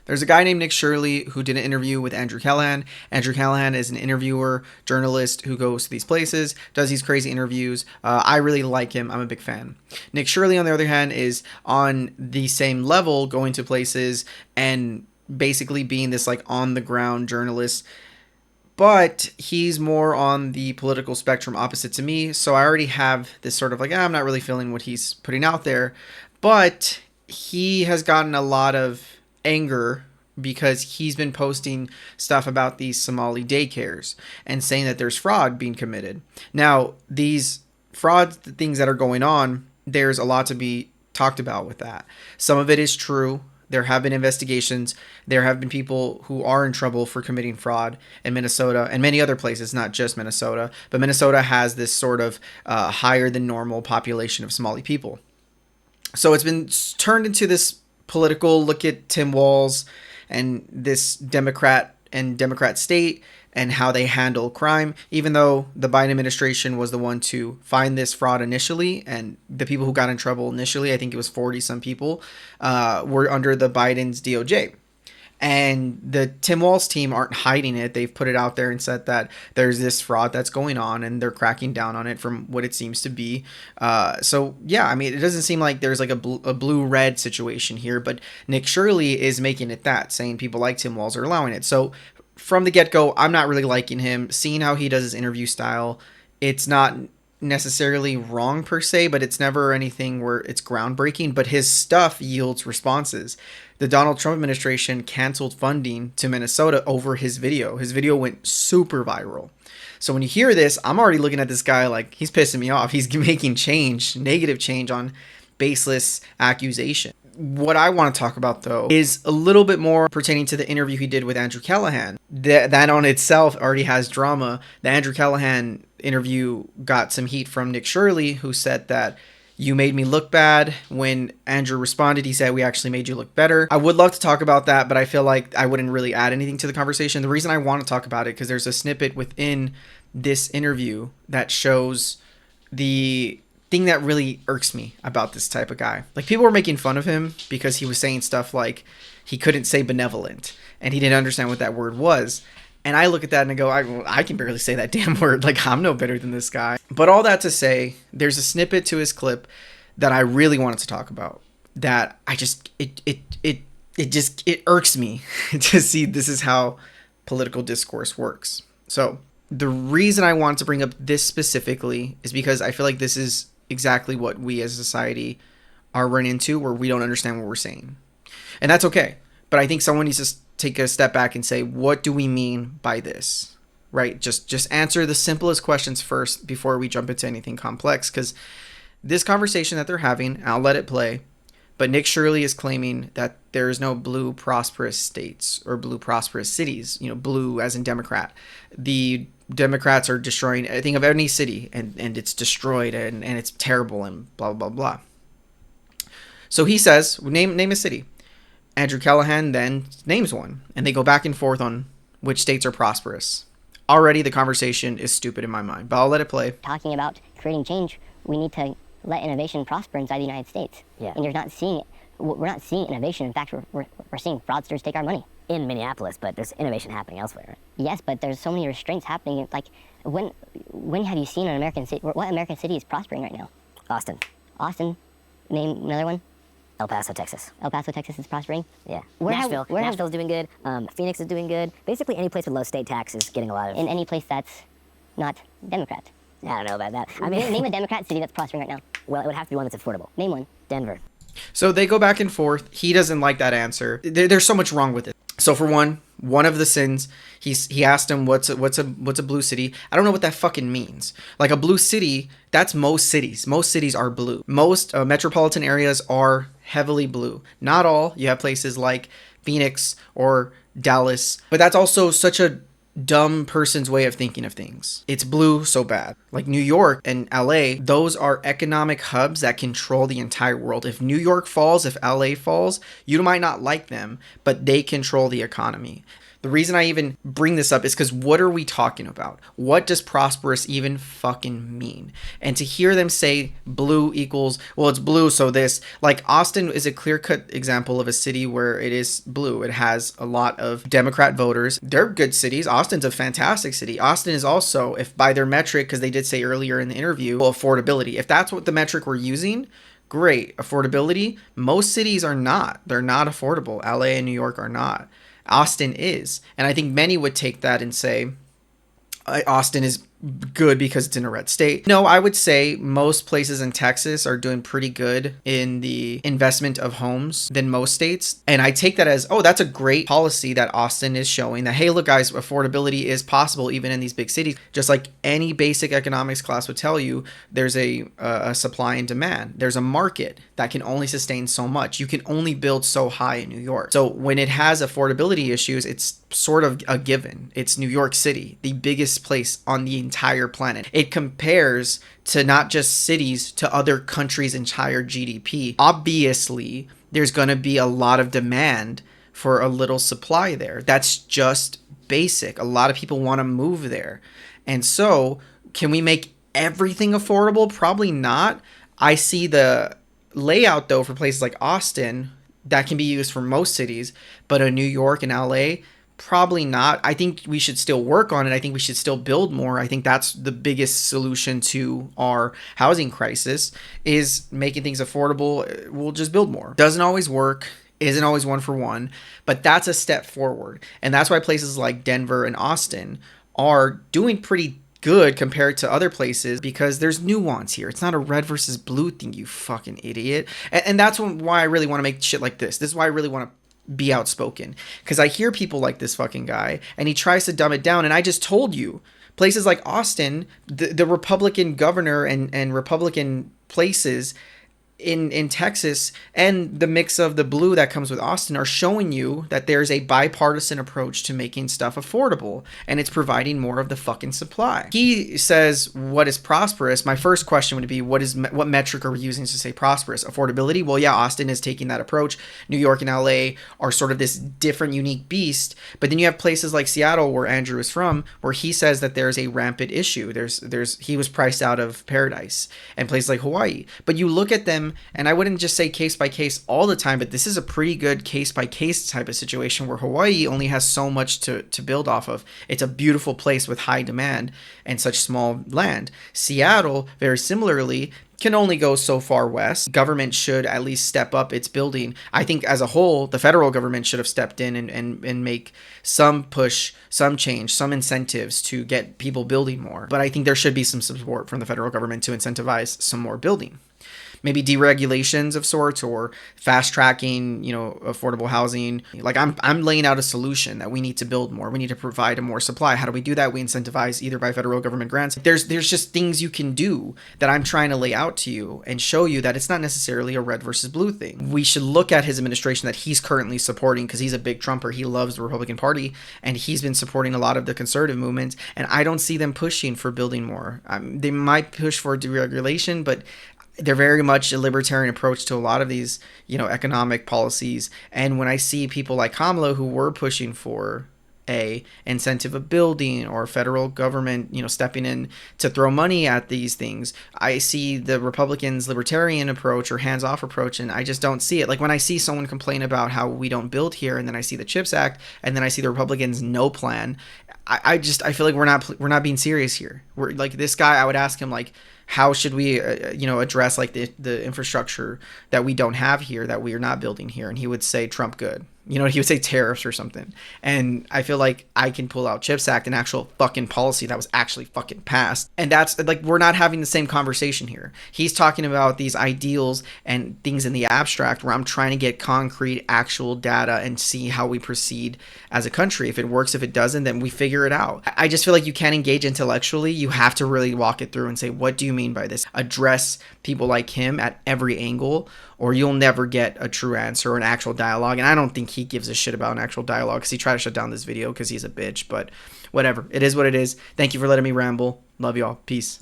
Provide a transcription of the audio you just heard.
There's a guy named Nick Shirley who did an interview with Andrew Callahan. Andrew Callahan is an interviewer, journalist who goes to these places, does these crazy interviews. I really like him. I'm a big fan. Nick Shirley, on the other hand, is on the same level, going to places and basically being this like on the ground journalist, but he's more on the political spectrum opposite to me. So I already have this sort of like, I'm not really feeling what he's putting out there, but he has gotten a lot of anger because he's been posting stuff about these Somali daycares and saying that there's fraud being committed. Now, these fraud things that are going on, there's a lot to be talked about with that. Some of it is true. There have been investigations. There have been people who are in trouble for committing fraud in Minnesota and many other places, not just Minnesota. But Minnesota has this sort of higher than normal population of Somali people. So it's been turned into this political look at Tim Walz and this Democrat state and how they handle crime, even though the Biden administration was the one to find this fraud initially, and the people who got in trouble initially, I think it was 40 some people, were under the Biden's DOJ. And the Tim Walz team aren't hiding it. They've put it out there and said that there's this fraud that's going on and they're cracking down on it from what it seems to be. So, yeah, I mean, it doesn't seem like there's like a blue-red situation here, but Nick Shirley is making it that, saying people like Tim Walz are allowing it. So from the get-go, I'm not really liking him. Seeing how he does his interview style, it's not necessarily wrong per se, but it's never anything where it's groundbreaking, but his stuff yields responses. The Donald Trump administration canceled funding to Minnesota over his video. His video went super viral. So when you hear this, I'm already looking at this guy like he's pissing me off. He's making negative change on baseless accusation. What I want to talk about, though, is a little bit more pertaining to the interview he did with Andrew Callahan. That on itself already has drama. The Andrew Callahan interview got some heat from Nick Shirley, who said that you made me look bad. When Andrew responded, he said, we actually made you look better. I would love to talk about that, but I feel like I wouldn't really add anything to the conversation. The reason I want to talk about it, because there's a snippet within this interview that shows the thing that really irks me about this type of guy. Like, people were making fun of him because he was saying stuff like he couldn't say benevolent and he didn't understand what that word was. And I look at that and I go, I can barely say that damn word. Like, I'm no better than this guy. But all that to say, there's a snippet to his clip that I really wanted to talk about that I just, it irks me to see this is how political discourse works. So the reason I wanted to bring up this specifically is because I feel like this is exactly what we as a society are running into, where we don't understand what we're saying. And that's okay. But I think someone needs to take a step back and say, what do we mean by this? Right? Just answer the simplest questions first before we jump into anything complex. Because this conversation that they're having, I'll let it play, but Nick Shirley is claiming that there is no blue prosperous states or blue prosperous cities, blue as in Democrat. The Democrats are destroying, I think, of any city, and it's destroyed and it's terrible and blah, blah, blah. So he says, name a city. Andrew Callahan then names one, and they go back and forth on which states are prosperous. Already the conversation is stupid in my mind, but I'll let it play. Talking about creating change, we need to let innovation prosper inside the United States. Yeah. And you're not seeing it. We're not seeing innovation. In fact, we're seeing fraudsters take our money. In Minneapolis, but there's innovation happening elsewhere, right? Yes, but there's so many restraints happening. Like, when have you seen an American city? What American city is prospering right now? Austin. Austin. Name another one. El Paso, Texas. El Paso, Texas is prospering. Yeah. Nashville. Nashville's doing good. Phoenix is doing good. Basically, any place with low state tax is getting a lot of. In any place that's not Democrat. I don't know about that. I mean, name a Democrat city that's prospering right now. Well, it would have to be one that's affordable. Name one. Denver. So they go back and forth. He doesn't like that answer. There's so much wrong with it. So for one of the sins, he asked him what's a blue city. I don't know what that fucking means. Like, a blue city, that's most cities. Most cities are blue. Most metropolitan areas are heavily blue. Not all. You have places like Phoenix or Dallas, but that's also such a dumb person's way of thinking of things. It's blue so bad. Like New York and LA, those are economic hubs that control the entire world. If New York falls, if LA falls, you might not like them, but they control the economy. The reason I even bring this up is because what are we talking about? What does prosperous even fucking mean? And to hear them say blue equals, well, it's blue, so this, like Austin is a clear-cut example of a city where it is blue. It has a lot of Democrat voters. They're good cities. Austin's a fantastic city. Austin is also, if by their metric, because they did say earlier in the interview, well, affordability. If that's what the metric we're using, great. Affordability, most cities are not. They're not affordable. LA and New York are not. Austin is. And I think many would take that and say, Austin is good because it's in a red state. No, I would say most places in Texas are doing pretty good in the investment of homes than most states. And I take that as, oh, that's a great policy that Austin is showing that, hey, look, guys, affordability is possible even in these big cities. Just like any basic economics class would tell you, there's a supply and demand. There's a market that can only sustain so much. You can only build so high in New York. So when it has affordability issues, it's sort of a given. It's New York City, the biggest place on the entire planet. It compares to not just cities, to other countries' entire GDP. Obviously, there's going to be a lot of demand for a little supply there. That's just basic. A lot of people want to move there. And so, can we make everything affordable? Probably not. I see the layout, though, for places like Austin that can be used for most cities, but in New York and LA, probably not. I think we should still work on it. I think we should still build more. I think that's the biggest solution to our housing crisis, is making things affordable. We'll just build more. Doesn't always work, isn't always one for one, but that's a step forward. And that's why places like Denver and Austin are doing pretty good compared to other places, because there's nuance here. It's not a red versus blue thing, you fucking idiot. And that's why I really want to make shit like this. This is why I really want to be outspoken, because I hear people like this fucking guy and he tries to dumb it down. And I just told you, places like Austin, the Republican governor and Republican places in Texas, and the mix of the blue that comes with Austin, are showing you that there's a bipartisan approach to making stuff affordable, and it's providing more of the fucking supply. He says, what is prosperous? My first question would be, what metric are we using to say prosperous? Affordability? Well, yeah, Austin is taking that approach. New York and LA are sort of this different, unique beast. But then you have places like Seattle, where Andrew is from, where he says that there's a rampant issue. He was priced out of paradise, and places like Hawaii. But you look at them, and I wouldn't just say case by case all the time, but this is a pretty good case by case type of situation where Hawaii only has so much to build off of. It's a beautiful place with high demand and such small land. Seattle, very similarly, can only go so far west. Government should at least step up its building. I think as a whole, the federal government should have stepped in and make some push, some change, some incentives to get people building more. But I think there should be some support from the federal government to incentivize some more building. Maybe deregulations of sorts, or fast tracking, affordable housing. Like I'm laying out a solution that we need to build more. We need to provide a more supply. How do we do that? We incentivize either by federal government grants. There's just things you can do that I'm trying to lay out to you and show you that it's not necessarily a red versus blue thing. We should look at his administration that he's currently supporting, because he's a big Trumper. He loves the Republican Party, and he's been supporting a lot of the conservative movements, and I don't see them pushing for building more. They might push for deregulation, but they're very much a libertarian approach to a lot of these, economic policies. And when I see people like Kamala, who were pushing for a incentive of building, or federal government, stepping in to throw money at these things, I see the Republicans' libertarian approach or hands-off approach, and I just don't see it. Like when I see someone complain about how we don't build here, and then I see the CHIPS Act, and then I see the Republicans' no plan, I feel like we're not being serious here. We're like, this guy, I would ask him, like, how should we, address like the infrastructure that we don't have here, that we are not building here? And he would say Trump good. He would say tariffs or something. And I feel like I can pull out CHIPS Act, an actual fucking policy that was actually fucking passed. And that's like, we're not having the same conversation here. He's talking about these ideals and things in the abstract, where I'm trying to get concrete, actual data and see how we proceed as a country. If it works, if it doesn't, then we figure it out. I just feel like you can't engage intellectually. You have to really walk it through and say, what do you mean by this? Address people like him at every angle, or you'll never get a true answer or an actual dialogue. And I don't think he gives a shit about an actual dialogue, because he tried to shut down this video because he's a bitch. But whatever. It is what it is. Thank you for letting me ramble. Love y'all. Peace.